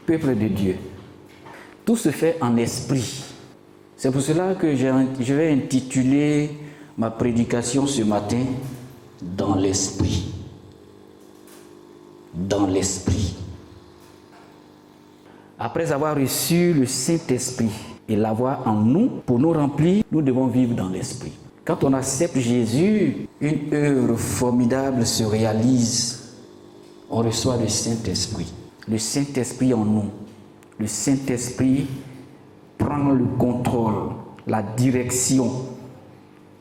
peuple de Dieu. Tout se fait en esprit. C'est pour cela que je vais intituler ma prédication ce matin « Dans l'esprit ». Dans l'esprit. Après avoir reçu le Saint-Esprit et l'avoir en nous, pour nous remplir, nous devons vivre dans l'esprit. Quand on accepte Jésus, une œuvre formidable se réalise. On reçoit le Saint-Esprit. Le Saint-Esprit en nous. Le Saint-Esprit prend le contrôle, la direction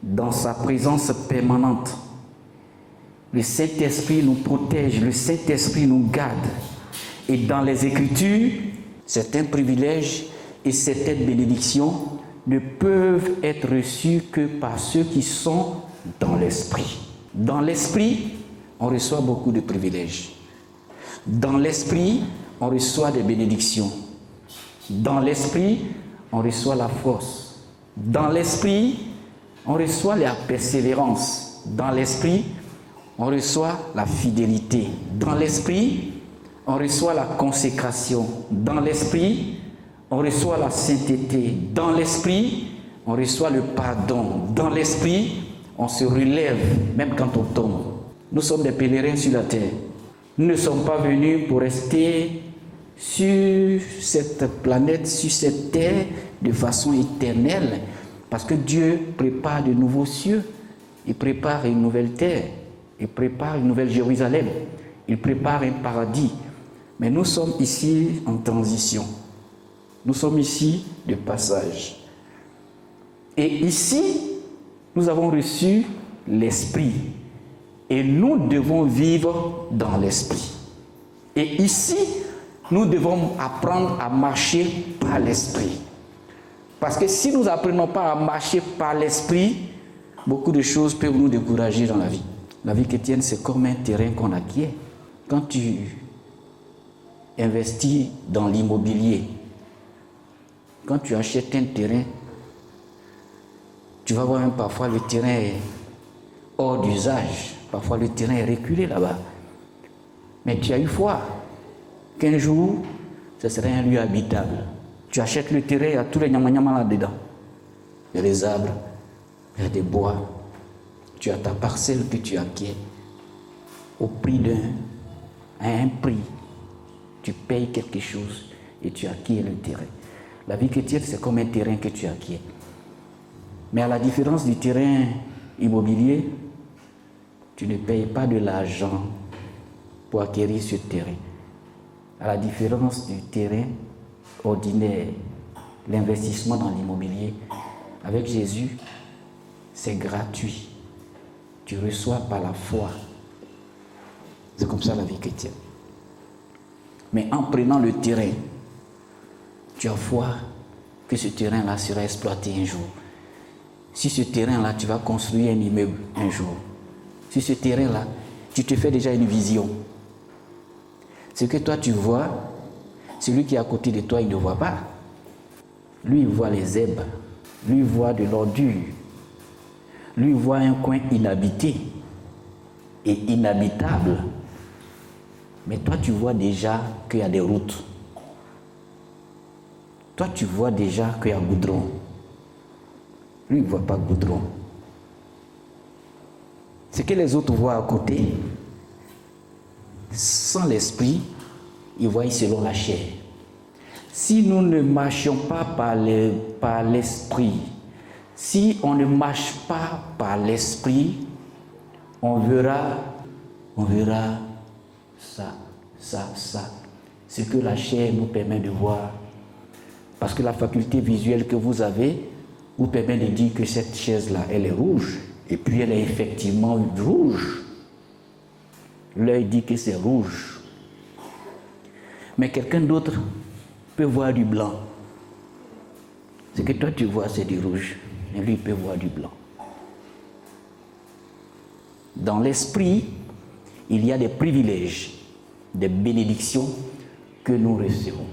dans sa présence permanente. Le Saint-Esprit nous protège, le Saint-Esprit nous garde. Et dans les Écritures, certains privilèges et certaines bénédictions ne peuvent être reçus que par ceux qui sont dans l'Esprit. Dans l'Esprit, on reçoit beaucoup de privilèges. Dans l'Esprit, on reçoit des bénédictions. Dans l'Esprit, on reçoit la force. Dans l'Esprit, on reçoit la persévérance. Dans l'Esprit, on reçoit la fidélité. Dans l'Esprit, on reçoit la consécration. Dans l'Esprit, on reçoit la sainteté. Dans l'Esprit, on reçoit le pardon. Dans l'Esprit, on se relève, même quand on tombe. Nous sommes des pèlerins sur la terre. Nous ne sommes pas venus pour rester sur cette planète, sur cette terre, de façon éternelle. Parce que Dieu prépare de nouveaux cieux. Il prépare une nouvelle terre. Il prépare une nouvelle Jérusalem. Il prépare un paradis. Mais nous sommes ici en transition. Nous sommes ici de passage. Et ici, nous avons reçu l'Esprit. Et nous devons vivre dans l'Esprit. Et ici, nous devons apprendre à marcher par l'Esprit. Parce que si nous n'apprenons pas à marcher par l'Esprit, beaucoup de choses peuvent nous décourager dans la vie. La vie chrétienne, c'est comme un terrain qu'on acquiert. Quand tu investis dans l'immobilier, quand tu achètes un terrain, tu vas voir même parfois le terrain est hors d'usage. Parfois le terrain est reculé là-bas. Mais tu as eu foi qu'un jour, ce serait un lieu habitable. Tu achètes le terrain, il y a tous les nyama là-dedans. Il y a des arbres, il y a des bois. Tu as ta parcelle que tu acquiers au prix à un prix. Tu payes quelque chose et tu acquiers le terrain. La vie chrétienne, c'est comme un terrain que tu acquiers. Mais à la différence du terrain immobilier, tu ne payes pas de l'argent pour acquérir ce terrain. À la différence du terrain ordinaire, l'investissement dans l'immobilier, avec Jésus, c'est gratuit. Tu reçois par la foi. C'est comme ça la vie chrétienne. Mais en prenant le terrain, tu as foi que ce terrain-là sera exploité un jour. Si ce terrain-là, tu vas construire un immeuble un jour. Si ce terrain-là, tu te fais déjà une vision. Ce que toi tu vois, celui qui est à côté de toi, il ne voit pas. Lui, il voit les herbes. Lui, il voit de l'ordure. Lui, il voit un coin inhabité et inhabitable. Mais toi, tu vois déjà qu'il y a des routes. Toi, tu vois déjà qu'il y a goudron. Lui, il ne voit pas goudron. Ce que les autres voient à côté, sans l'esprit, ils voient selon la chair. Si nous ne marchions pas par l'esprit, si on ne marche pas par l'esprit, on verra ça, ce que la chair nous permet de voir. Parce que la faculté visuelle que vous avez vous permet de dire que cette chaise-là, elle est rouge. Et puis elle est effectivement rouge. L'œil dit que c'est rouge. Mais quelqu'un d'autre peut voir du blanc. Ce que toi tu vois, c'est du rouge. Mais lui, il peut voir du blanc. Dans l'esprit, il y a des privilèges, des bénédictions que nous recevons.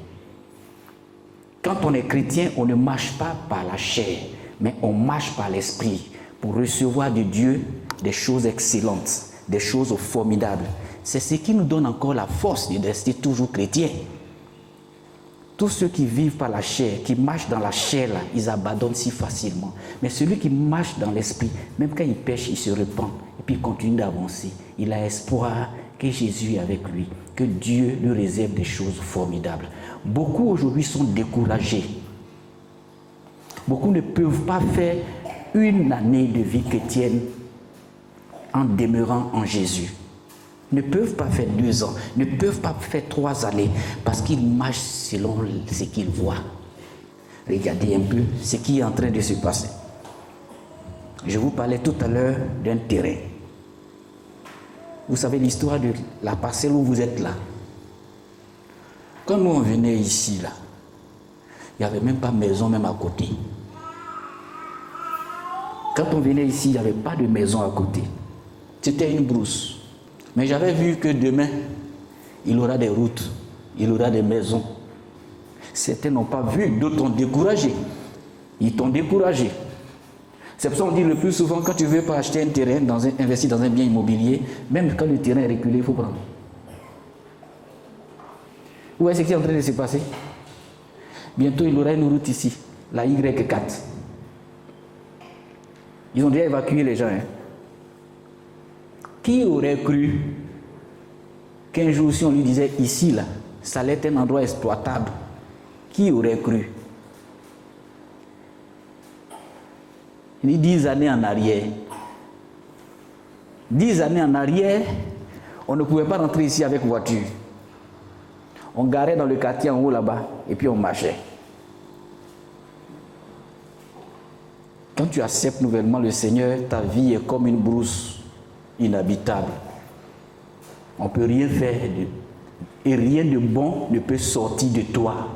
Quand on est chrétien, on ne marche pas par la chair, mais on marche par l'esprit pour recevoir de Dieu des choses excellentes, des choses formidables. C'est ce qui nous donne encore la force de rester toujours chrétien. tous ceux qui vivent par la chair, qui marchent dans la chair, là, ils abandonnent si facilement. Mais celui qui marche dans l'esprit, même quand il pêche, il se repent et puis il continue d'avancer. Il a espoir que Jésus est avec lui, que Dieu lui réserve des choses formidables. Beaucoup aujourd'hui sont découragés. Beaucoup ne peuvent pas faire une année de vie chrétienne en demeurant en Jésus. Ne peuvent pas faire 2 ans, ne peuvent pas faire 3 années parce qu'ils marchent selon ce qu'ils voient. Regardez un peu ce qui est en train de se passer. Je vous parlais tout à l'heure d'un terrain. Vous savez l'histoire de la parcelle où vous êtes là. Quand nous on venait ici, là, il n'y avait même pas de maison même à côté. Quand on venait ici, il n'y avait pas de maison à côté. C'était une brousse. Mais j'avais vu que demain, il y aura des routes, il y aura des maisons. Certains n'ont pas vu, d'autres ont découragé. Ils t'ont découragé. C'est pour ça qu'on dit le plus souvent, quand tu ne veux pas acheter un terrain, investir dans un bien immobilier, même quand le terrain est reculé, il faut prendre. Où est-ce qui est en train de se passer? Bientôt, il y aura une route ici, la Y4. Ils ont déjà évacué les gens. Qui aurait cru qu'un jour, si on lui disait ici, là, ça allait être un endroit exploitable? Qui aurait cru? Il dit 10 années en arrière. 10 années en arrière, on ne pouvait pas rentrer ici avec voiture. On garait dans le quartier en haut là-bas et puis on marchait. Quand tu acceptes nouvellement le Seigneur, ta vie est comme une brousse inhabitable. On ne peut rien faire et rien de bon ne peut sortir de toi.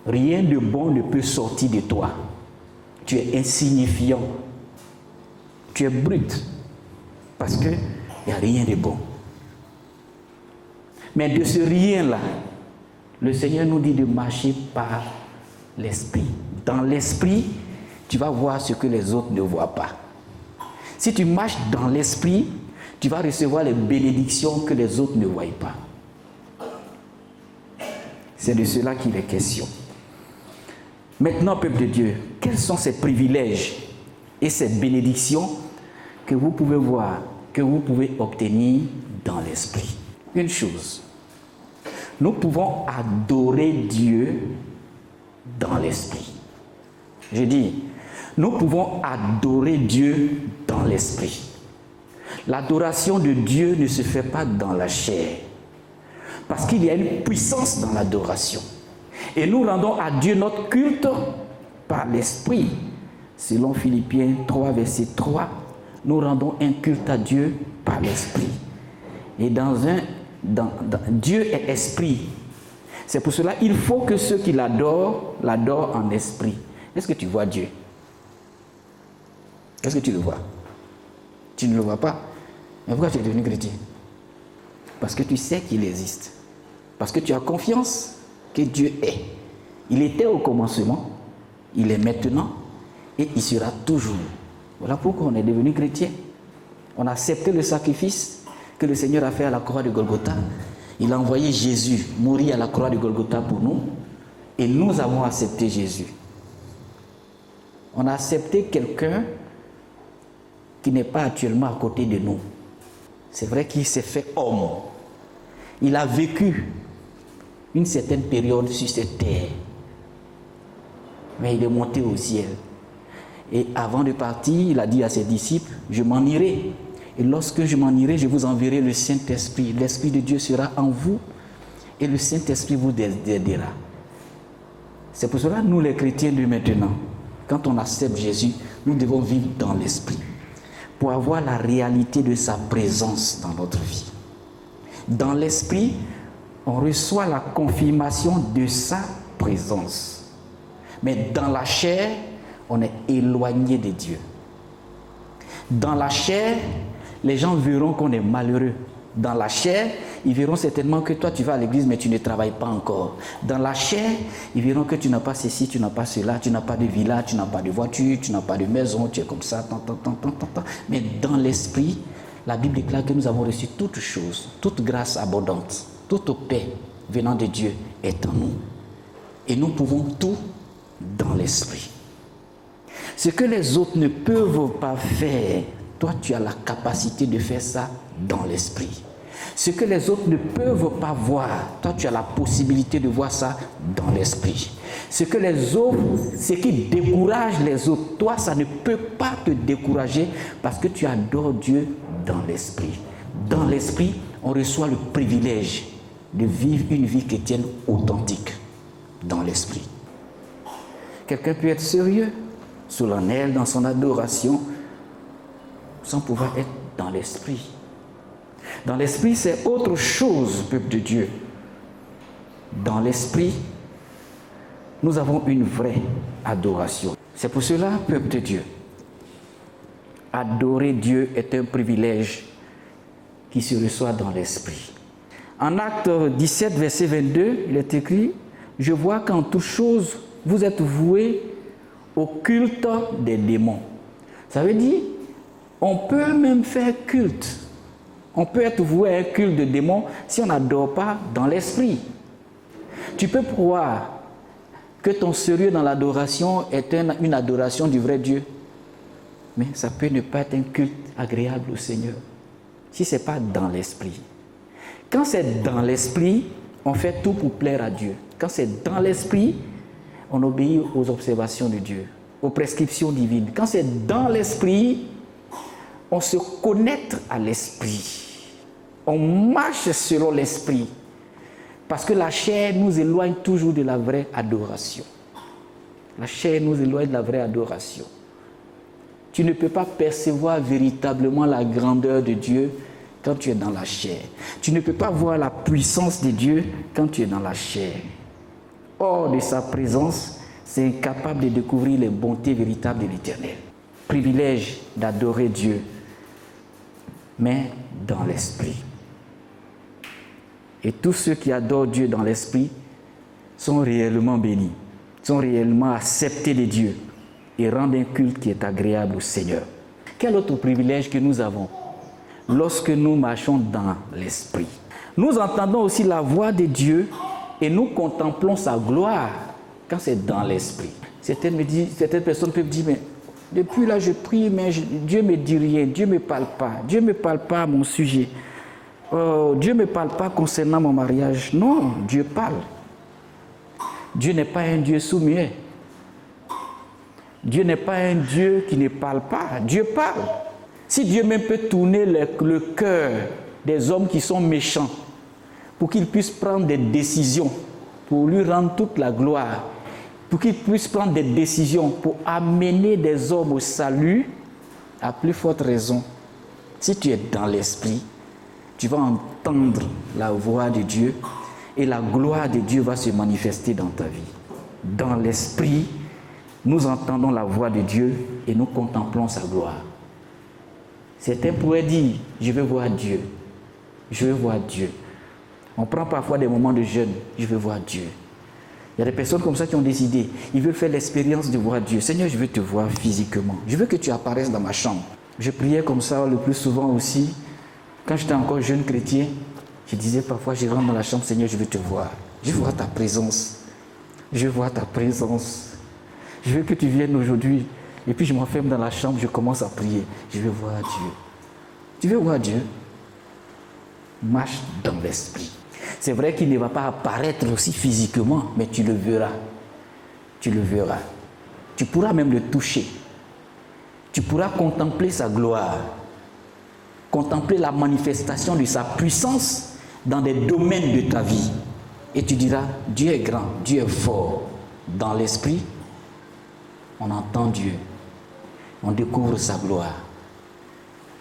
Rien de bon ne peut sortir de toi. Tu es insignifiant. Tu es brut. Parce qu'il n'y a rien de bon. Mais de ce rien-là, le Seigneur nous dit de marcher par l'esprit. Dans l'esprit, tu vas voir ce que les autres ne voient pas. Si tu marches dans l'esprit, tu vas recevoir les bénédictions que les autres ne voient pas. C'est de cela qu'il est question. Maintenant, peuple de Dieu, quels sont ces privilèges et ces bénédictions que vous pouvez voir, que vous pouvez obtenir dans l'esprit? Une chose, nous pouvons adorer Dieu dans l'esprit. Je dis, nous pouvons adorer Dieu dans l'esprit. L'adoration de Dieu ne se fait pas dans la chair, parce qu'il y a une puissance dans l'adoration. Et nous rendons à Dieu notre culte par l'esprit. Selon Philippiens 3, verset 3, nous rendons un culte à Dieu par l'esprit. Et Dieu est esprit. C'est pour cela qu'il faut que ceux qui l'adorent en esprit. Est-ce que tu vois Dieu? Est-ce que tu le vois? Tu ne le vois pas. Mais pourquoi tu es devenu chrétien? Parce que tu sais qu'il existe. Parce que tu as confiance que Dieu est. Il était au commencement, il est maintenant et il sera toujours. Voilà pourquoi on est devenu chrétien. On a accepté le sacrifice que le Seigneur a fait à la croix de Golgotha. Il a envoyé Jésus mourir à la croix de Golgotha pour nous et nous avons accepté Jésus. On a accepté quelqu'un qui n'est pas actuellement à côté de nous. C'est vrai qu'il s'est fait homme. Il a vécu une certaine période sur cette terre. Mais il est monté au ciel. Et avant de partir, il a dit à ses disciples, je m'en irai. Et lorsque je m'en irai, je vous enverrai le Saint-Esprit. L'Esprit de Dieu sera en vous et le Saint-Esprit vous aidera. C'est pour cela que nous, les chrétiens de maintenant, quand on accepte Jésus, nous devons vivre dans l'Esprit pour avoir la réalité de sa présence dans notre vie. Dans l'Esprit, on reçoit la confirmation de sa présence. Mais dans la chair, on est éloigné de Dieu. Dans la chair, les gens verront qu'on est malheureux. Dans la chair, ils verront certainement que toi tu vas à l'église mais tu ne travailles pas encore. Dans la chair, ils verront que tu n'as pas ceci, tu n'as pas cela, tu n'as pas de villa, tu n'as pas de voiture, tu n'as pas de maison, tu es comme ça, Mais dans l'esprit, la Bible déclare que nous avons reçu toutes choses, toute grâce abondante, toute paix venant de Dieu est en nous. Et nous pouvons tout dans l'esprit. Ce que les autres ne peuvent pas faire, toi tu as la capacité de faire ça dans l'esprit. Ce que les autres ne peuvent pas voir, toi tu as la possibilité de voir ça dans l'esprit. Ce qui décourage les autres, toi ça ne peut pas te décourager parce que tu adores Dieu dans l'esprit. Dans l'esprit, on reçoit le privilège de vivre une vie chrétienne authentique dans l'esprit. Quelqu'un peut être sérieux, solennel dans son adoration, sans pouvoir être dans l'esprit. Dans l'esprit, c'est autre chose, peuple de Dieu. Dans l'esprit, nous avons une vraie adoration. C'est pour cela, peuple de Dieu, adorer Dieu est un privilège qui se reçoit dans l'esprit. En Actes 17, verset 22, il est écrit « Je vois qu'en toute chose, vous êtes voués au culte des démons. » Ça veut dire, on peut même faire culte. On peut être voué à un culte de démons si on n'adore pas dans l'esprit. Tu peux croire que ton sérieux dans l'adoration est une adoration du vrai Dieu. Mais ça peut ne pas être un culte agréable au Seigneur si ce n'est pas dans l'esprit. Quand c'est dans l'esprit, on fait tout pour plaire à Dieu. Quand c'est dans l'esprit, on obéit aux observations de Dieu, aux prescriptions divines. Quand c'est dans l'esprit, on se connecte à l'esprit. On marche selon l'esprit. Parce que la chair nous éloigne toujours de la vraie adoration. La chair nous éloigne de la vraie adoration. Tu ne peux pas percevoir véritablement la grandeur de Dieu quand tu es dans la chair. Tu ne peux pas voir la puissance de Dieu quand tu es dans la chair. Hors de sa présence, c'est incapable de découvrir les bontés véritables de l'Éternel. Privilège d'adorer Dieu, mais dans l'esprit. Et tous ceux qui adorent Dieu dans l'esprit sont réellement bénis, sont réellement acceptés de Dieu et rendent un culte qui est agréable au Seigneur. Quel autre privilège que nous avons lorsque nous marchons dans l'esprit? Nous entendons aussi la voix de Dieu et nous contemplons sa gloire quand c'est dans l'esprit. Certaines personnes peuvent dire, mais depuis là je prie, mais Dieu ne me dit rien, Dieu ne me parle pas, Dieu ne me parle pas à mon sujet. Dieu ne me parle pas concernant mon mariage. Non, Dieu parle. Dieu n'est pas un Dieu sourd-muet. Dieu n'est pas un Dieu qui ne parle pas. Dieu parle. Si Dieu même peut tourner le cœur des hommes qui sont méchants pour qu'ils puissent prendre des décisions, pour lui rendre toute la gloire, pour qu'ils puissent prendre des décisions pour amener des hommes au salut, à plus forte raison, si tu es dans l'esprit, tu vas entendre la voix de Dieu et la gloire de Dieu va se manifester dans ta vie. Dans l'esprit, nous entendons la voix de Dieu et nous contemplons sa gloire. Certains pourraient dire, je veux voir Dieu. Je veux voir Dieu. On prend parfois des moments de jeûne, je veux voir Dieu. Il y a des personnes comme ça qui ont décidé, ils veulent faire l'expérience de voir Dieu. Seigneur, je veux te voir physiquement. Je veux que tu apparaisses dans ma chambre. Je priais comme ça le plus souvent aussi. Quand j'étais encore jeune chrétien, je disais parfois, je rentre dans la chambre, Seigneur, je veux te voir. Je veux voir ta présence. Je veux voir ta présence. Je veux que tu viennes aujourd'hui. Et puis je m'enferme dans la chambre, je commence à prier. Je veux voir Dieu. Tu veux voir Dieu? Marche dans l'esprit. C'est vrai qu'il ne va pas apparaître aussi physiquement, mais tu le verras. Tu le verras. Tu pourras même le toucher. Tu pourras contempler sa gloire. Contempler la manifestation de sa puissance dans des domaines de ta vie. Et tu diras, Dieu est grand, Dieu est fort. Dans l'esprit, on entend Dieu. On découvre sa gloire.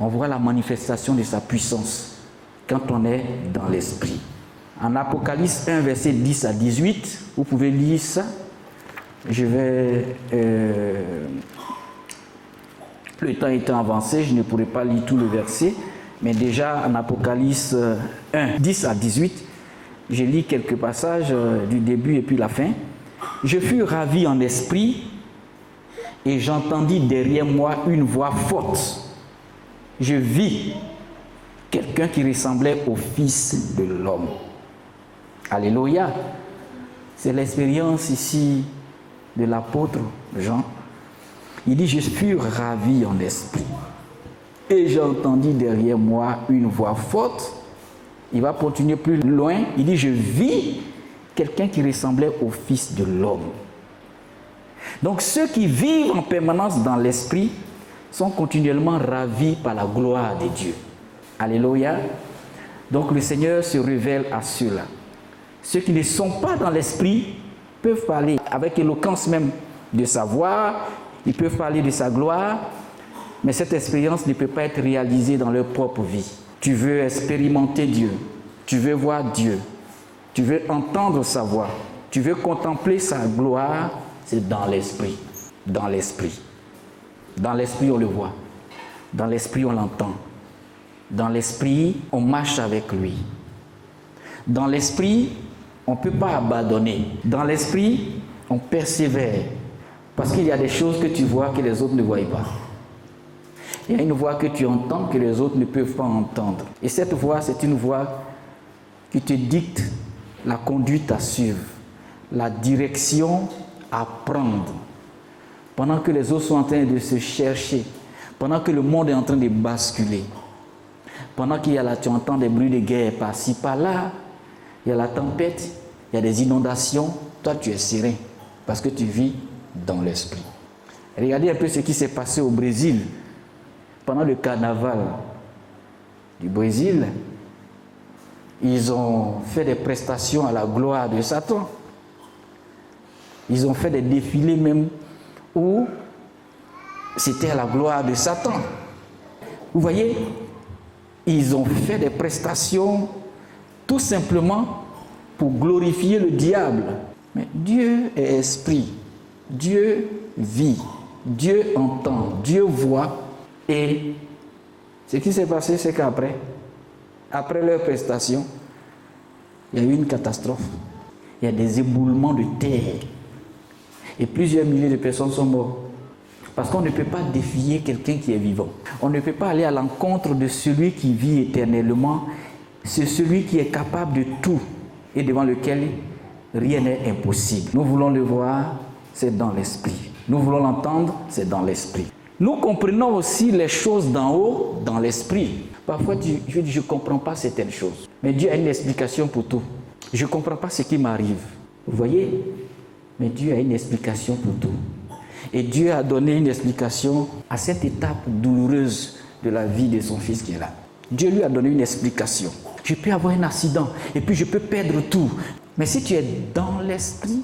On voit la manifestation de sa puissance quand on est dans l'esprit. En Apocalypse 1, verset 10 à 18, vous pouvez lire ça. Je vais... le temps étant avancé, je ne pourrai pas lire tout le verset, mais déjà en Apocalypse 1, 10 à 18, je lis quelques passages du début et puis la fin. Je fus ravi en esprit et j'entendis derrière moi une voix forte. Je vis quelqu'un qui ressemblait au Fils de l'homme. Alléluia. C'est l'expérience ici de l'apôtre Jean. Il dit, je fus ravi en esprit. Et j'entendis derrière moi une voix forte. Il va continuer plus loin. Il dit, je vis quelqu'un qui ressemblait au Fils de l'homme. Donc ceux qui vivent en permanence dans l'esprit sont continuellement ravis par la gloire de Dieu. Alléluia. Donc le Seigneur se révèle à ceux-là. Ceux qui ne sont pas dans l'esprit peuvent parler avec éloquence même de sa voix, ils peuvent parler de sa gloire, mais cette expérience ne peut pas être réalisée dans leur propre vie. Tu veux expérimenter Dieu, tu veux voir Dieu, tu veux entendre sa voix, tu veux contempler sa gloire, c'est dans l'esprit. Dans l'esprit. Dans l'esprit, on le voit. Dans l'esprit, on l'entend. Dans l'esprit, on marche avec lui. Dans l'esprit, on ne peut pas abandonner. Dans l'esprit, on persévère. Parce qu'il y a des choses que tu vois que les autres ne voient pas. Il y a une voix que tu entends que les autres ne peuvent pas entendre. Et cette voix, c'est une voix qui te dicte la conduite à suivre, la direction à prendre. Pendant que les autres sont en train de se chercher, pendant que le monde est en train de basculer, pendant qu'il y a là, tu entends des bruits de guerre par-ci, par-là, il y a la tempête, il y a des inondations, toi tu es serein parce que tu vis dans l'esprit. Regardez un peu ce qui s'est passé au Brésil pendant le carnaval du Brésil. Ils ont fait des prestations à la gloire de Satan. Ils ont fait des défilés même où c'était à la gloire de Satan. Vous voyez, ils ont fait des prestations tout simplement pour glorifier le diable. Mais Dieu est esprit. Dieu vit. Dieu entend. Dieu voit. Et ce qui s'est passé, c'est qu'après, après leur prestation, il y a eu une catastrophe. Il y a des éboulements de terre. Et plusieurs milliers de personnes sont mortes. Parce qu'on ne peut pas défier quelqu'un qui est vivant. On ne peut pas aller à l'encontre de celui qui vit éternellement. C'est celui qui est capable de tout et devant lequel rien n'est impossible. Nous voulons le voir, c'est dans l'esprit. Nous voulons l'entendre, c'est dans l'esprit. Nous comprenons aussi les choses d'en haut dans l'esprit. Parfois, je dis, je ne comprends pas certaines choses. Mais Dieu a une explication pour tout. Je ne comprends pas ce qui m'arrive. Vous voyez? Mais Dieu a une explication pour tout. Et Dieu a donné une explication à cette étape douloureuse de la vie de son fils qui est là. Dieu lui a donné une explication. Je peux avoir un accident et puis je peux perdre tout. Mais si tu es dans l'esprit,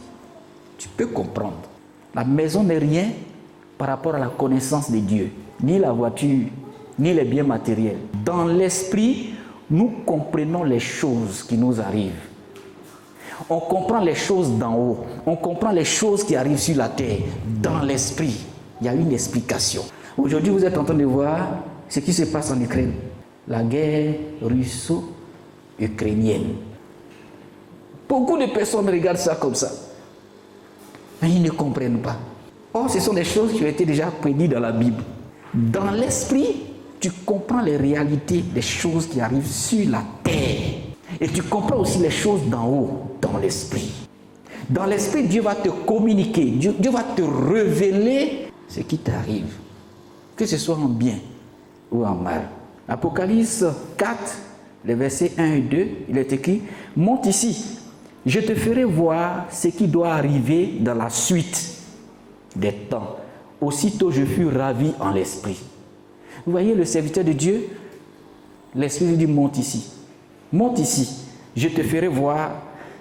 tu peux comprendre. La maison n'est rien par rapport à la connaissance de Dieu. Ni la voiture, ni les biens matériels. Dans l'esprit, nous comprenons les choses qui nous arrivent. On comprend les choses d'en haut. On comprend les choses qui arrivent sur la terre. Dans l'esprit, il y a une explication. Aujourd'hui, vous êtes en train de voir ce qui se passe en Ukraine. La guerre russo-ukrainienne. Beaucoup de personnes regardent ça comme ça. Mais ils ne comprennent pas. Or, ce sont des choses qui ont été déjà prédites dans la Bible. Dans l'esprit, tu comprends les réalités des choses qui arrivent sur la terre. Et tu comprends aussi les choses d'en haut, dans l'esprit. Dans l'esprit, Dieu va te communiquer, Dieu va te révéler ce qui t'arrive. Que ce soit en bien ou en mal. Apocalypse 4, les versets 1 et 2, il est écrit, « Monte ici, je te ferai voir ce qui doit arriver dans la suite des temps. Aussitôt je fus ravi en l'esprit. » Vous voyez le serviteur de Dieu, l'esprit lui dit, « Monte ici. Monte ici, je te ferai voir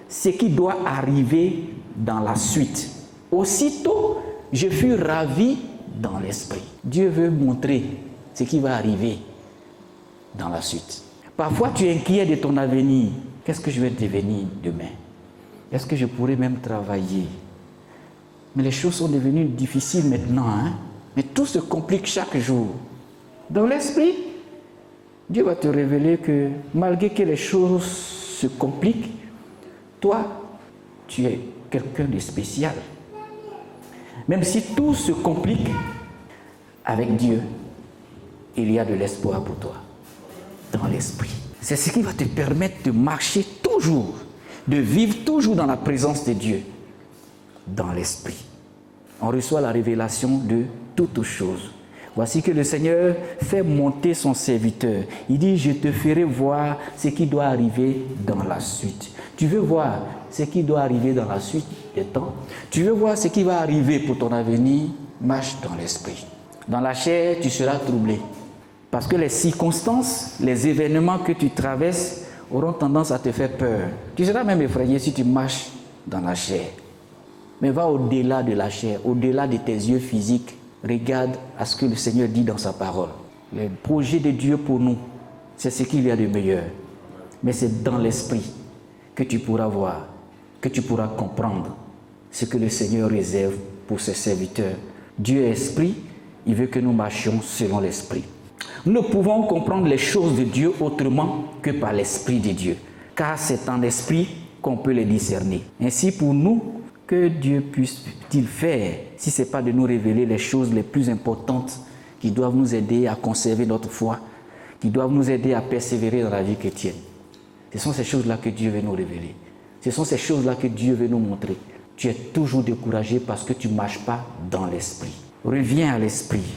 ce qui doit arriver dans la suite. » Aussitôt, je fus ravi dans l'esprit. Dieu veut montrer ce qui va arriver dans la suite. Parfois, tu es inquiet de ton avenir. Qu'est-ce que je vais devenir demain? Est-ce que je pourrai même travailler? Mais les choses sont devenues difficiles maintenant. Mais tout se complique chaque jour. Dans l'esprit, Dieu va te révéler que malgré que les choses se compliquent, toi, tu es quelqu'un de spécial. Même si tout se complique, avec Dieu, il y a de l'espoir pour toi, dans l'esprit. C'est ce qui va te permettre de marcher toujours, de vivre toujours dans la présence de Dieu, dans l'esprit. On reçoit la révélation de toutes choses. Voici que le Seigneur fait monter son serviteur. Il dit, je te ferai voir ce qui doit arriver dans la suite. Tu veux voir ce qui doit arriver dans la suite des temps? Tu veux voir ce qui va arriver pour ton avenir? Marche dans l'esprit. Dans la chair, tu seras troublé. Parce que les circonstances, les événements que tu traverses auront tendance à te faire peur. Tu seras même effrayé si tu marches dans la chair. Mais va au-delà de la chair, au-delà de tes yeux physiques. Regarde à ce que le Seigneur dit dans sa parole. Le projet de Dieu pour nous, c'est ce qu'il y a de meilleur. Mais c'est dans l'esprit que tu pourras voir, que tu pourras comprendre ce que le Seigneur réserve pour ses serviteurs. Dieu est esprit, il veut que nous marchions selon l'esprit. Nous ne pouvons comprendre les choses de Dieu autrement que par l'esprit de Dieu, car c'est en esprit qu'on peut les discerner. Ainsi pour nous, que Dieu puisse-t-il faire si ce n'est pas de nous révéler les choses les plus importantes qui doivent nous aider à conserver notre foi, qui doivent nous aider à persévérer dans la vie chrétienne. Ce sont ces choses-là que Dieu veut nous révéler. Ce sont ces choses-là que Dieu veut nous montrer. Tu es toujours découragé parce que tu ne marches pas dans l'esprit. Reviens à l'esprit.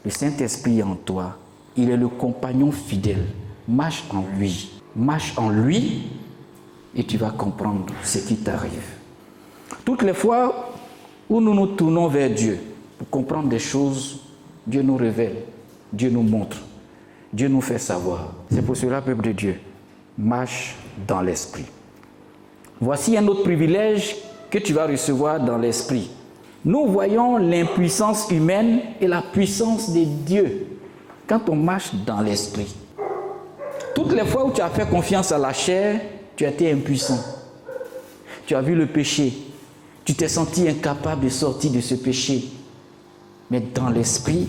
Le Saint-Esprit est en toi. Il est le compagnon fidèle. Marche en lui. Marche en lui et tu vas comprendre ce qui t'arrive. Toutes les fois où nous nous tournons vers Dieu pour comprendre des choses, Dieu nous révèle, Dieu nous montre, Dieu nous fait savoir. C'est pour cela, peuple de Dieu, marche dans l'esprit. Voici un autre privilège que tu vas recevoir dans l'esprit. Nous voyons l'impuissance humaine et la puissance de Dieu quand on marche dans l'esprit. Toutes les fois où tu as fait confiance à la chair, tu as été impuissant. Tu as vu le péché. Tu t'es senti incapable de sortir de ce péché. Mais dans l'esprit,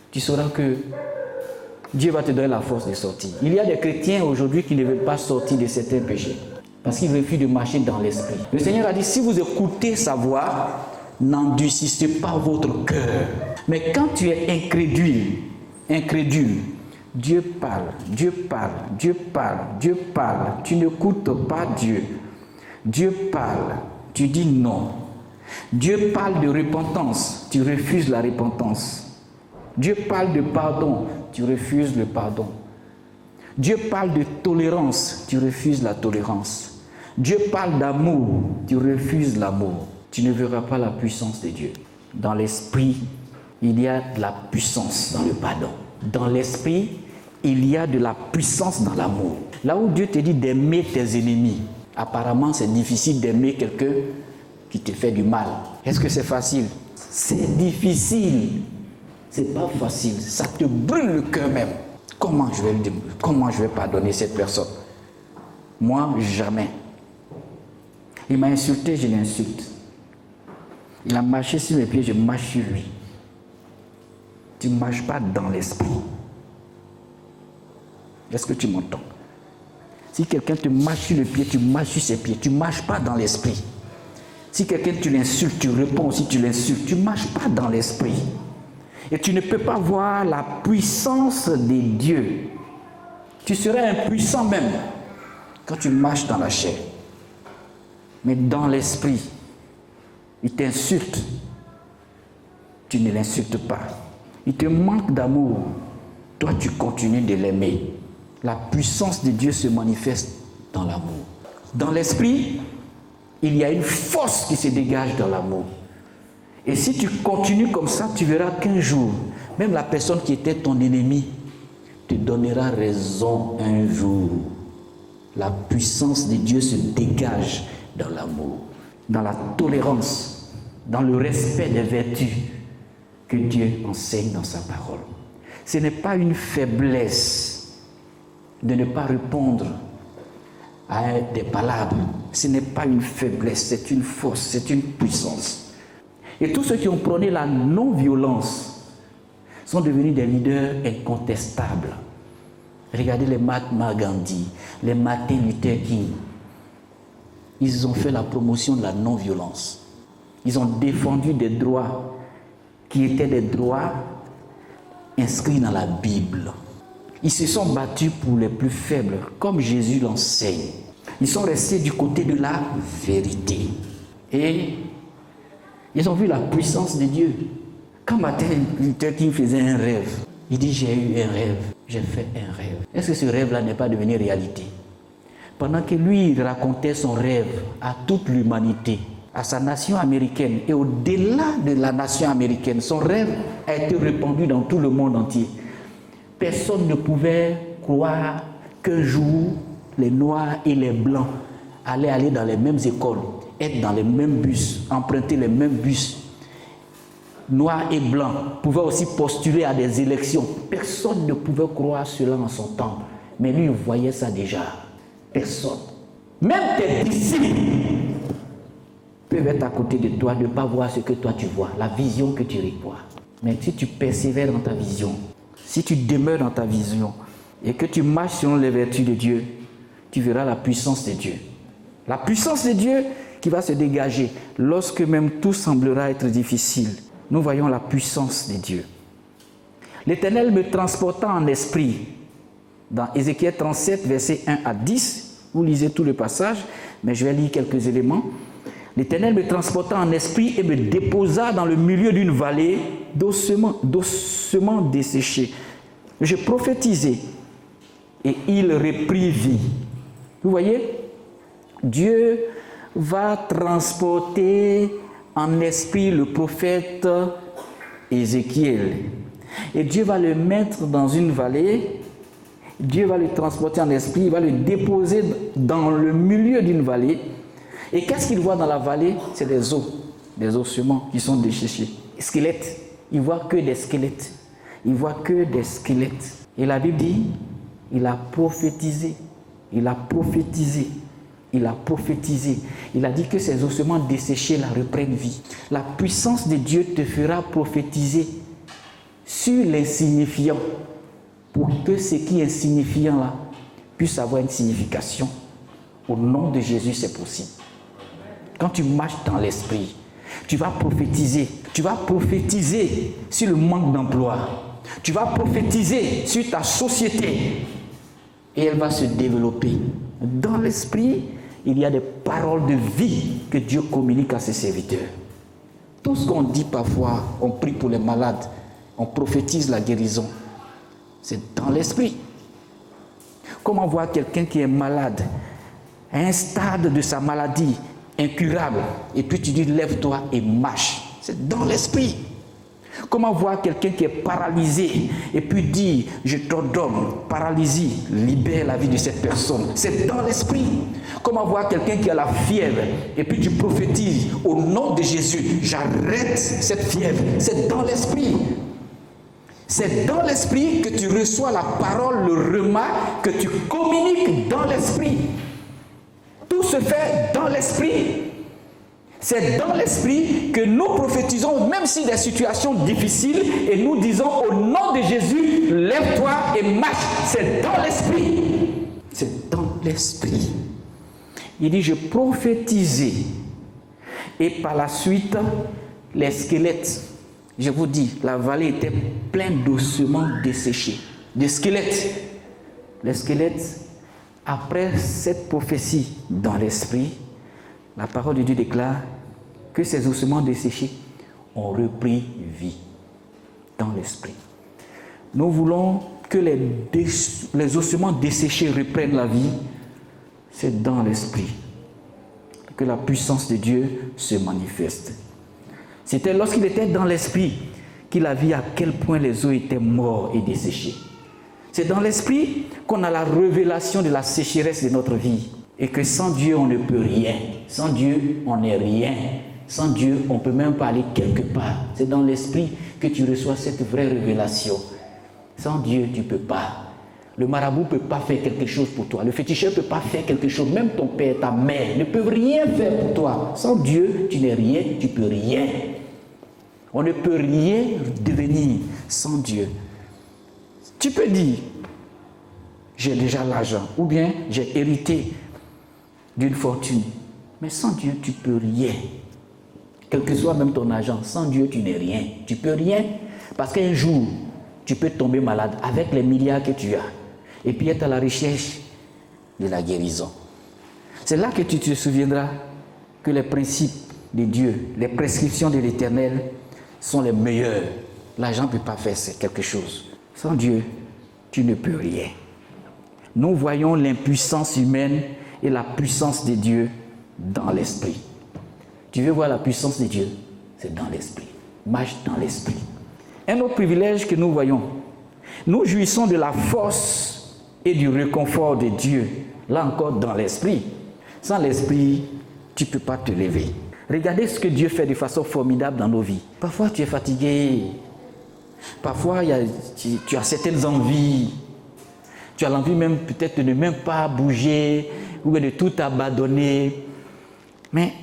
tu sauras que Dieu va te donner la force de sortir. Il y a des chrétiens aujourd'hui qui ne veulent pas sortir de certains péchés parce qu'ils refusent de marcher dans l'esprit. Le Seigneur a dit, si vous écoutez sa voix, n'endurcissez pas votre cœur. Mais quand tu es incrédule, Dieu parle, Dieu parle, Dieu parle, Dieu parle. Tu n'écoutes pas Dieu. Dieu parle. Tu dis non. Dieu parle de repentance, tu refuses la repentance. Dieu parle de pardon, tu refuses le pardon. Dieu parle de tolérance, tu refuses la tolérance. Dieu parle d'amour, tu refuses l'amour. Tu ne verras pas la puissance de Dieu. Dans l'esprit, il y a de la puissance dans le pardon. Dans l'esprit, il y a de la puissance dans l'amour. Là où Dieu te dit d'aimer tes ennemis, apparemment, c'est difficile d'aimer quelqu'un qui te fait du mal. Est-ce que c'est facile? C'est difficile. C'est pas facile. Ça te brûle le cœur même. Comment je vais pardonner cette personne? Moi, jamais. Il m'a insulté, je l'insulte. Il a marché sur mes pieds, je marche sur lui. Tu ne marches pas dans l'esprit. Est-ce que tu m'entends? Si quelqu'un te marche sur le pied, tu marches sur ses pieds. Tu ne marches pas dans l'esprit. Si quelqu'un tu l'insultes, tu réponds aussi, tu l'insultes. Tu ne marches pas dans l'esprit. Et tu ne peux pas voir la puissance de Dieu. Tu serais impuissant même quand tu marches dans la chair. Mais dans l'esprit, il t'insulte. Tu ne l'insultes pas. Il te manque d'amour. Toi, tu continues de l'aimer. La puissance de Dieu se manifeste dans l'amour. Dans l'esprit, il y a une force qui se dégage dans l'amour. Et si tu continues comme ça, tu verras qu'un jour, même la personne qui était ton ennemi te donnera raison un jour. La puissance de Dieu se dégage dans l'amour, dans la tolérance, dans le respect des vertus que Dieu enseigne dans sa parole. Ce n'est pas une faiblesse de ne pas répondre à des palabres. Ce n'est pas une faiblesse, c'est une force, c'est une puissance. Et tous ceux qui ont prôné la non-violence sont devenus des leaders incontestables. Regardez les Mahatma Gandhi, les Martin Luther King. Ils ont fait la promotion de la non-violence. Ils ont défendu des droits qui étaient des droits inscrits dans la Bible. Ils se sont battus pour les plus faibles, comme Jésus l'enseigne. Ils sont restés du côté de la vérité. Et ils ont vu la puissance de Dieu. Quand Martin Luther King faisait un rêve, il dit j'ai eu un rêve, j'ai fait un rêve. Est-ce que ce rêve-là n'est pas devenu réalité? Pendant que lui il racontait son rêve à toute l'humanité, à sa nation américaine et au-delà de la nation américaine, son rêve a été répandu dans tout le monde entier. Personne ne pouvait croire qu'un jour, les Noirs et les Blancs allaient aller dans les mêmes écoles, être dans les mêmes bus, emprunter les mêmes bus. Noirs et Blancs pouvaient aussi postuler à des élections. Personne ne pouvait croire cela en son temps. Mais lui, il voyait ça déjà. Personne. Même tes disciples peuvent être à côté de toi, ne pas voir ce que toi tu vois, la vision que tu vois. Mais si tu persévères dans ta vision, si tu demeures dans ta vision et que tu marches selon les vertus de Dieu, tu verras la puissance de Dieu. La puissance de Dieu qui va se dégager lorsque même tout semblera être difficile. Nous voyons la puissance de Dieu. L'Éternel me transporta en esprit. Dans Ézéchiel 37, versets 1 à 10, vous lisez tout le passage, mais je vais lire quelques éléments. L'Éternel me transporta en esprit et me déposa dans le milieu d'une vallée d'ossements desséchés. Je prophétisai et il reprit vie. Vous voyez, Dieu va transporter en esprit le prophète Ézéchiel. Et Dieu va le mettre dans une vallée. Dieu va le transporter en esprit, il va le déposer dans le milieu d'une vallée. Et qu'est-ce qu'il voit dans la vallée? C'est des os, des ossements qui sont desséchés. Squelettes. Il ne voit que des squelettes. Il ne voit que des squelettes. Et la Bible dit, il a prophétisé. Il a prophétisé. Il a prophétisé. Il a dit que ces ossements desséchés la reprennent vie. La puissance de Dieu te fera prophétiser sur l'insignifiant pour que ce qui est insignifiant là puisse avoir une signification. Au nom de Jésus, c'est possible. Quand tu marches dans l'esprit, tu vas prophétiser. Tu vas prophétiser sur le manque d'emploi. Tu vas prophétiser sur ta société. Et elle va se développer. Dans l'esprit, il y a des paroles de vie que Dieu communique à ses serviteurs. Tout ce qu'on dit parfois, on prie pour les malades, on prophétise la guérison. C'est dans l'esprit. Comment voir quelqu'un qui est malade, à un stade de sa maladie incurable, et puis tu dis lève-toi et marche. C'est dans l'esprit. Comment voir quelqu'un qui est paralysé et puis dire je t'ordonne, paralysie, libère la vie de cette personne. C'est dans l'esprit. Comment voir quelqu'un qui a la fièvre et puis tu prophétises au nom de Jésus, j'arrête cette fièvre. C'est dans l'esprit. C'est dans l'esprit que tu reçois la parole, le rhéma, que tu communiques dans l'esprit. Tout se fait dans l'esprit. C'est dans l'esprit que nous prophétisons, même si des situations difficiles, et nous disons au nom de Jésus, lève-toi et marche. C'est dans l'esprit. C'est dans l'esprit. Il dit, je prophétisais. Et par la suite, les squelettes, je vous dis, la vallée était pleine d'ossements desséchés, de squelettes. Les squelettes, après cette prophétie dans l'esprit, la parole de Dieu déclare que ces ossements desséchés ont repris vie dans l'esprit. Nous voulons que les ossements desséchés reprennent la vie. C'est dans l'esprit que la puissance de Dieu se manifeste. C'était lorsqu'il était dans l'esprit qu'il a vu à quel point les os étaient morts et desséchés. C'est dans l'esprit qu'on a la révélation de la sécheresse de notre vie. Et que sans Dieu, on ne peut rien. Sans Dieu, on n'est rien. Sans Dieu, on ne peut même pas aller quelque part. C'est dans l'esprit que tu reçois cette vraie révélation. Sans Dieu, tu ne peux pas. Le marabout ne peut pas faire quelque chose pour toi. Le féticheur ne peut pas faire quelque chose. Même ton père, ta mère ne peuvent rien faire pour toi. Sans Dieu, tu n'es rien, tu ne peux rien. On ne peut rien devenir sans Dieu. Tu peux dire, j'ai déjà l'argent, ou bien j'ai hérité d'une fortune. Mais sans Dieu, tu ne peux rien. Quel que soit même ton argent, sans Dieu, tu n'es rien. Tu ne peux rien. Parce qu'un jour, tu peux tomber malade avec les milliards que tu as. Et puis être à la recherche de la guérison. C'est là que tu te souviendras que les principes de Dieu, les prescriptions de l'Éternel sont les meilleurs. L'argent ne peut pas faire quelque chose. Sans Dieu, tu ne peux rien. Nous voyons l'impuissance humaine et la puissance de Dieu dans l'esprit. Tu veux voir la puissance de Dieu? C'est dans l'esprit. Marche dans l'esprit. Un autre privilège que nous voyons, nous jouissons de la force et du réconfort de Dieu, là encore dans l'esprit. Sans l'esprit, tu ne peux pas te lever. Regardez ce que Dieu fait de façon formidable dans nos vies. Parfois, tu es fatigué. Parfois, tu as certaines envies. Tu as l'envie même peut-être de ne même pas bouger ou de tout abandonner. Mais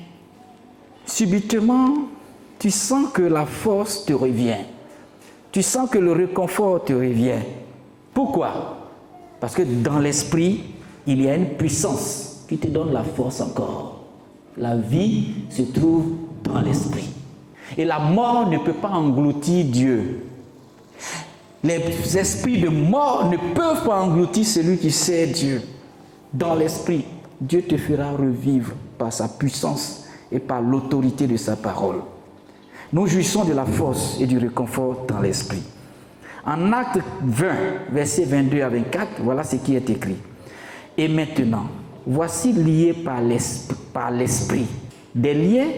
subitement, tu sens que la force te revient. Tu sens que le réconfort te revient. Pourquoi? Parce que dans l'esprit, il y a une puissance qui te donne la force encore. La vie se trouve dans l'esprit. Et la mort ne peut pas engloutir Dieu. Les esprits de mort ne peuvent pas engloutir celui qui sait Dieu. Dans l'esprit, Dieu te fera revivre par sa puissance et par l'autorité de sa parole. Nous jouissons de la force et du réconfort dans l'esprit. En Acte 20, versets 22 à 24, voilà ce qui est écrit. Et maintenant, voici liés par l'esprit. Des liens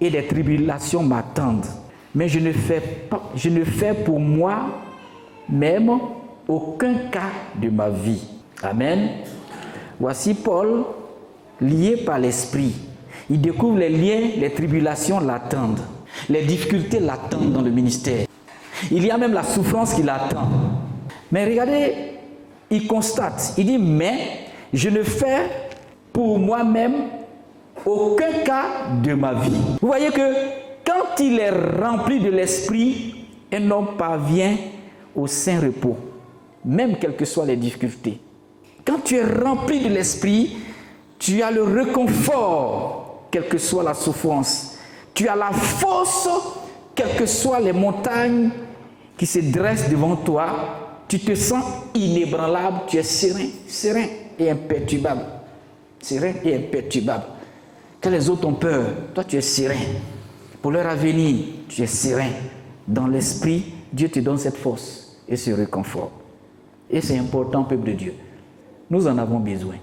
et des tribulations m'attendent. Mais je ne fais pour moi-même aucun cas de ma vie. Amen. Voici Paul, lié par l'esprit. Il découvre les liens, les tribulations l'attendent. Les difficultés l'attendent dans le ministère. Il y a même la souffrance qui l'attend. Mais regardez, il constate, il dit, mais je ne fais pour moi-même aucun cas de ma vie. Vous voyez que quand il est rempli de l'esprit, un homme parvient au saint repos, même quelles que soient les difficultés. Quand tu es rempli de l'esprit, tu as le réconfort, quelle que soit la souffrance. Tu as la force, quelles que soient les montagnes qui se dressent devant toi. Tu te sens inébranlable, tu es serein et imperturbable. Serein et imperturbable. Quand les autres ont peur, toi tu es serein. Pour leur avenir, tu es serein. Dans l'esprit, Dieu te donne cette force et ce réconfort. Et c'est important, peuple de Dieu. Nous en avons besoin.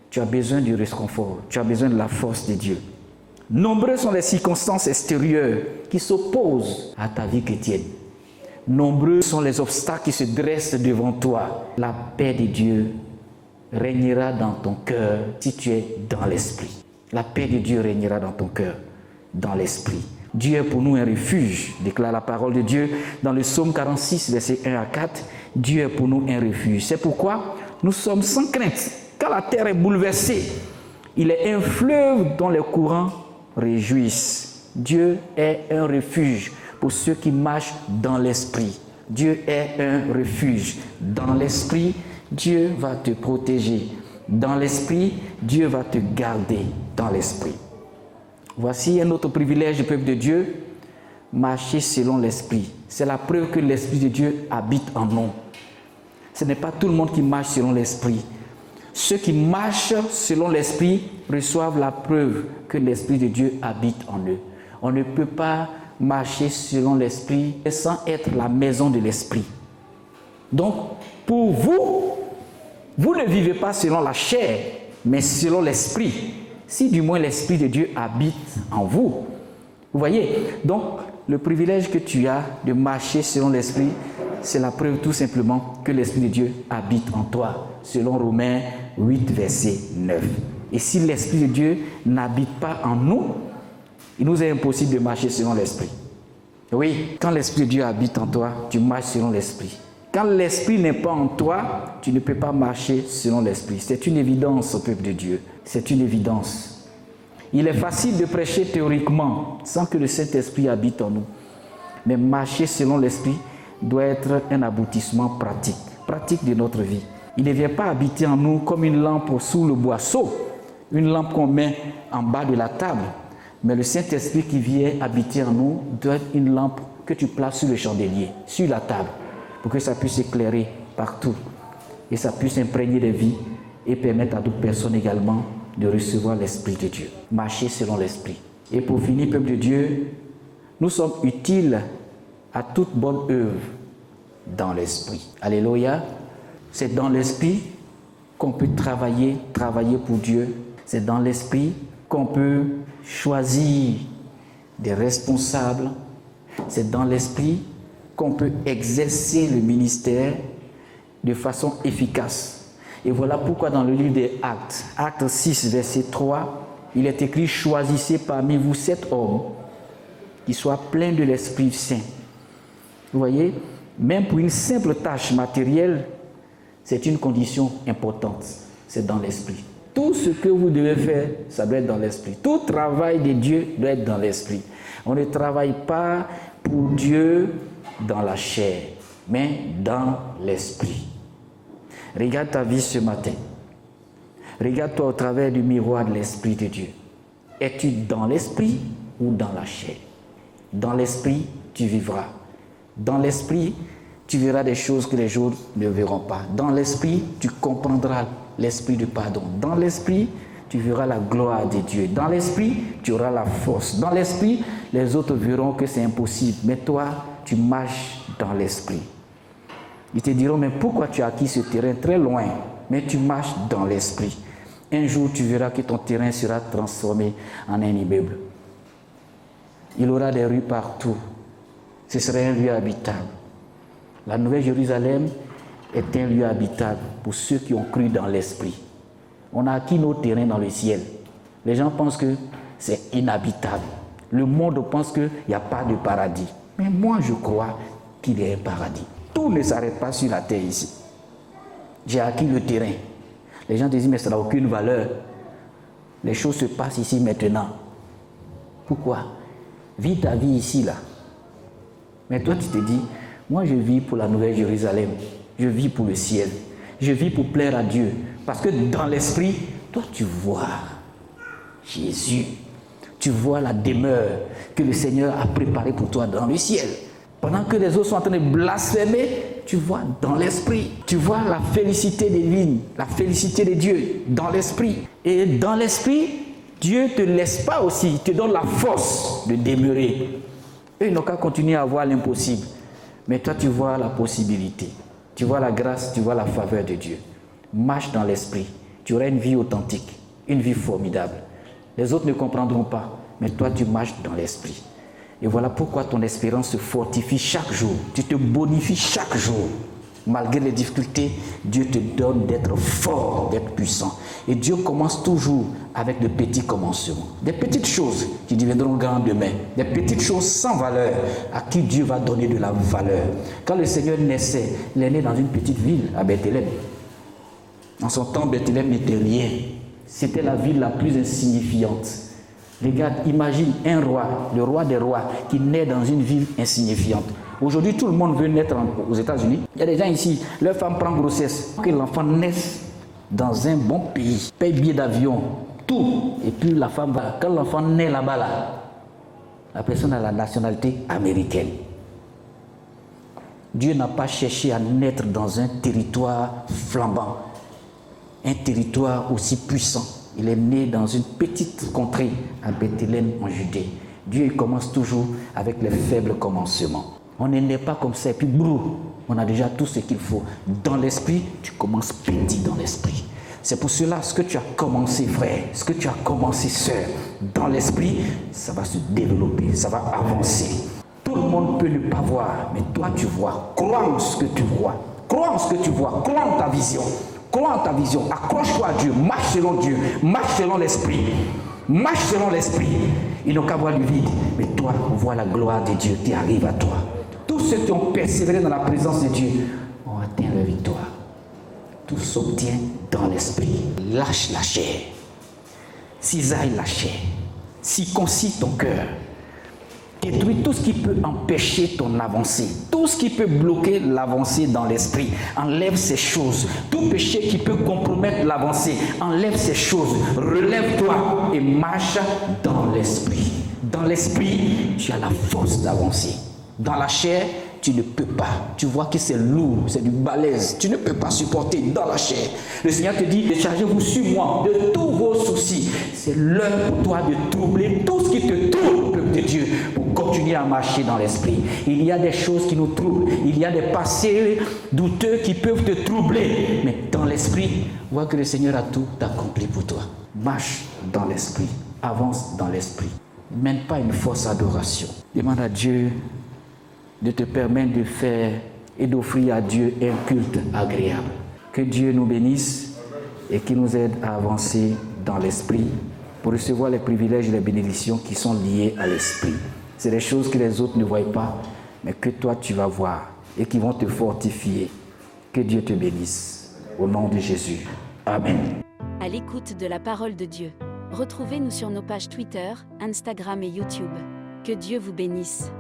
Tu as besoin du réconfort, tu as besoin de la force de Dieu. Nombreuses sont les circonstances extérieures qui s'opposent à ta vie chrétienne. Nombreux sont les obstacles qui se dressent devant toi. La paix de Dieu régnera dans ton cœur si tu es dans l'esprit. La paix de Dieu régnera dans ton cœur, dans l'esprit. Dieu est pour nous un refuge, déclare la parole de Dieu dans le psaume 46, versets 1 à 4. Dieu est pour nous un refuge. C'est pourquoi nous sommes sans crainte. Quand la terre est bouleversée, il est un fleuve dont les courants réjouissent. Dieu est un refuge pour ceux qui marchent dans l'esprit. Dieu est un refuge. Dans l'esprit, Dieu va te protéger. Dans l'esprit, Dieu va te garder dans l'esprit. Voici un autre privilège du peuple de Dieu, marcher selon l'esprit. C'est la preuve que l'esprit de Dieu habite en nous. Ce n'est pas tout le monde qui marche selon l'esprit. Ceux qui marchent selon l'esprit reçoivent la preuve que l'esprit de Dieu habite en eux. On ne peut pas marcher selon l'esprit sans être la maison de l'esprit. Donc, pour vous, vous ne vivez pas selon la chair, mais selon l'esprit. Si du moins l'esprit de Dieu habite en vous. Vous voyez? Donc, le privilège que tu as de marcher selon l'esprit, c'est la preuve tout simplement que l'esprit de Dieu habite en toi, selon Romains 8, verset 9. Et si l'esprit de Dieu n'habite pas en nous, il nous est impossible de marcher selon l'esprit. Oui, quand l'esprit de Dieu habite en toi, tu marches selon l'esprit. Quand l'esprit n'est pas en toi, tu ne peux pas marcher selon l'esprit. C'est une évidence au peuple de Dieu. C'est une évidence. Il est facile de prêcher théoriquement sans que le Saint-Esprit habite en nous. Mais marcher selon l'esprit doit être un aboutissement pratique de notre vie. Il ne vient pas habiter en nous comme une lampe sous le boisseau, une lampe qu'on met en bas de la table. Mais le Saint-Esprit qui vient habiter en nous doit être une lampe que tu places sur le chandelier, sur la table, pour que ça puisse éclairer partout et ça puisse imprégner des vies et permettre à d'autres personnes également de recevoir l'Esprit de Dieu. Marcher selon l'Esprit. Et pour finir, peuple de Dieu, nous sommes utiles à toute bonne œuvre dans l'Esprit. Alléluia. C'est dans l'Esprit qu'on peut travailler pour Dieu. C'est dans l'Esprit qu'on peut choisir des responsables. C'est dans l'Esprit qu'on peut exercer le ministère de façon efficace. Et voilà pourquoi dans le livre des Actes, Actes 6, verset 3, il est écrit « Choisissez parmi vous 7 hommes qui soient pleins de l'Esprit Saint. » Vous voyez, même pour une simple tâche matérielle, c'est une condition importante. C'est dans l'Esprit. Tout ce que vous devez faire, ça doit être dans l'Esprit. Tout travail de Dieu doit être dans l'Esprit. On ne travaille pas pour Dieu dans la chair, mais dans l'Esprit. Regarde ta vie ce matin. Regarde-toi au travers du miroir de l'Esprit de Dieu. Es-tu dans l'Esprit ou dans la chair? Dans l'Esprit, tu vivras. Dans l'Esprit, tu verras des choses que les autres ne verront pas. Dans l'Esprit, tu comprendras l'Esprit du pardon. Dans l'Esprit, tu verras la gloire de Dieu. Dans l'Esprit, tu auras la force. Dans l'Esprit, les autres verront que c'est impossible. Mais toi, tu marches dans l'Esprit. Ils te diront, mais pourquoi tu as acquis ce terrain très loin? Mais tu marches dans l'Esprit. Un jour, tu verras que ton terrain sera transformé en un immeuble. Il aura des rues partout. Ce serait un lieu habitable. La Nouvelle Jérusalem est un lieu habitable pour ceux qui ont cru dans l'Esprit. On a acquis nos terrains dans le ciel. Les gens pensent que c'est inhabitable. Le monde pense qu'il n'y a pas de paradis. Mais moi, je crois qu'il y a un paradis. Tout ne s'arrête pas sur la terre ici. J'ai acquis le terrain. Les gens disent, mais ça n'a aucune valeur. Les choses se passent ici maintenant. Pourquoi? Vis ta vie ici, là. Mais toi, tu te dis, moi, je vis pour la Nouvelle Jérusalem. Je vis pour le ciel. Je vis pour plaire à Dieu. Parce que dans l'Esprit, toi, tu vois Jésus. Tu vois la demeure que le Seigneur a préparée pour toi dans le ciel. Pendant que les autres sont en train de blasphémer, tu vois dans l'Esprit. Tu vois la félicité divine, la félicité de Dieu dans l'Esprit. Et dans l'Esprit, Dieu ne te laisse pas aussi, il te donne la force de demeurer. Eux, ils n'ont qu'à continuer à voir l'impossible. Mais toi, tu vois la possibilité. Tu vois la grâce, tu vois la faveur de Dieu. Marche dans l'Esprit. Tu auras une vie authentique, une vie formidable. Les autres ne comprendront pas, mais toi, tu marches dans l'Esprit. Et voilà pourquoi ton espérance se fortifie chaque jour. Tu te bonifies chaque jour. Malgré les difficultés, Dieu te donne d'être fort, d'être puissant. Et Dieu commence toujours avec de petits commencements. Des petites choses qui deviendront grandes demain. Des petites choses sans valeur à qui Dieu va donner de la valeur. Quand le Seigneur naissait, il est né dans une petite ville, à Bethléem. En son temps, Bethléem n'était rien. C'était la ville la plus insignifiante. Regarde, imagine un roi, le roi des rois, qui naît dans une ville insignifiante. Aujourd'hui, tout le monde veut naître aux États-Unis. Il y a des gens ici, leur femme prend grossesse. Que l'enfant naisse dans un bon pays, paye billet d'avion, tout. Et puis la femme va, quand l'enfant naît là-bas, là, la personne a la nationalité américaine. Dieu n'a pas cherché à naître dans un territoire flambant, un territoire aussi puissant. Il est né dans une petite contrée à Bethléem en Judée. Dieu commence toujours avec les faibles commencements. On ne naît pas comme ça et puis brou, on a déjà tout ce qu'il faut. Dans l'esprit, tu commences petit dans l'esprit. C'est pour cela ce que tu as commencé, frère, ce que tu as commencé, sœur, dans l'esprit, ça va se développer, ça va avancer. Tout le monde peut ne pas voir, mais toi tu vois. Crois en ce que tu vois. Crois en ce que tu vois. Crois en ta vision. Crois en ta vision, accroche-toi à Dieu, marche selon Dieu, marche selon l'Esprit, marche selon l'Esprit. Ils n'ont qu'à voir le vide, mais toi, vois la gloire de Dieu qui arrive à toi. Tous ceux qui ont persévéré dans la présence de Dieu ont atteint leur victoire. Tout s'obtient dans l'Esprit. Lâche la chair, cisaille la chair, circoncis ton cœur. Détruis tout ce qui peut empêcher ton avancée, tout ce qui peut bloquer l'avancée dans l'esprit. Enlève ces choses. Tout péché qui peut compromettre l'avancée, enlève ces choses. Relève-toi et marche dans l'esprit. Dans l'esprit, tu as la force d'avancer. Dans la chair, tu ne peux pas. Tu vois que c'est lourd, c'est du balèze. Tu ne peux pas supporter dans la chair. Le Seigneur te dit, déchargez-vous sur moi de tous vos soucis. C'est l'heure pour toi de troubler tout ce qui te trouble, peuple de Dieu, pour continuer à marcher dans l'esprit. Il y a des choses qui nous troublent. Il y a des passés douteux qui peuvent te troubler. Mais dans l'esprit, vois que le Seigneur a tout accompli pour toi. Marche dans l'esprit. Avance dans l'esprit. Mène pas une fausse adoration. Demande à Dieu de te permettre de faire et d'offrir à Dieu un culte agréable. Que Dieu nous bénisse et qu'il nous aide à avancer dans l'esprit pour recevoir les privilèges et les bénédictions qui sont liées à l'esprit. C'est des choses que les autres ne voient pas, mais que toi tu vas voir et qui vont te fortifier. Que Dieu te bénisse. Au nom de Jésus. Amen. À l'écoute de la parole de Dieu. Retrouvez-nous sur nos pages Twitter, Instagram et YouTube. Que Dieu vous bénisse.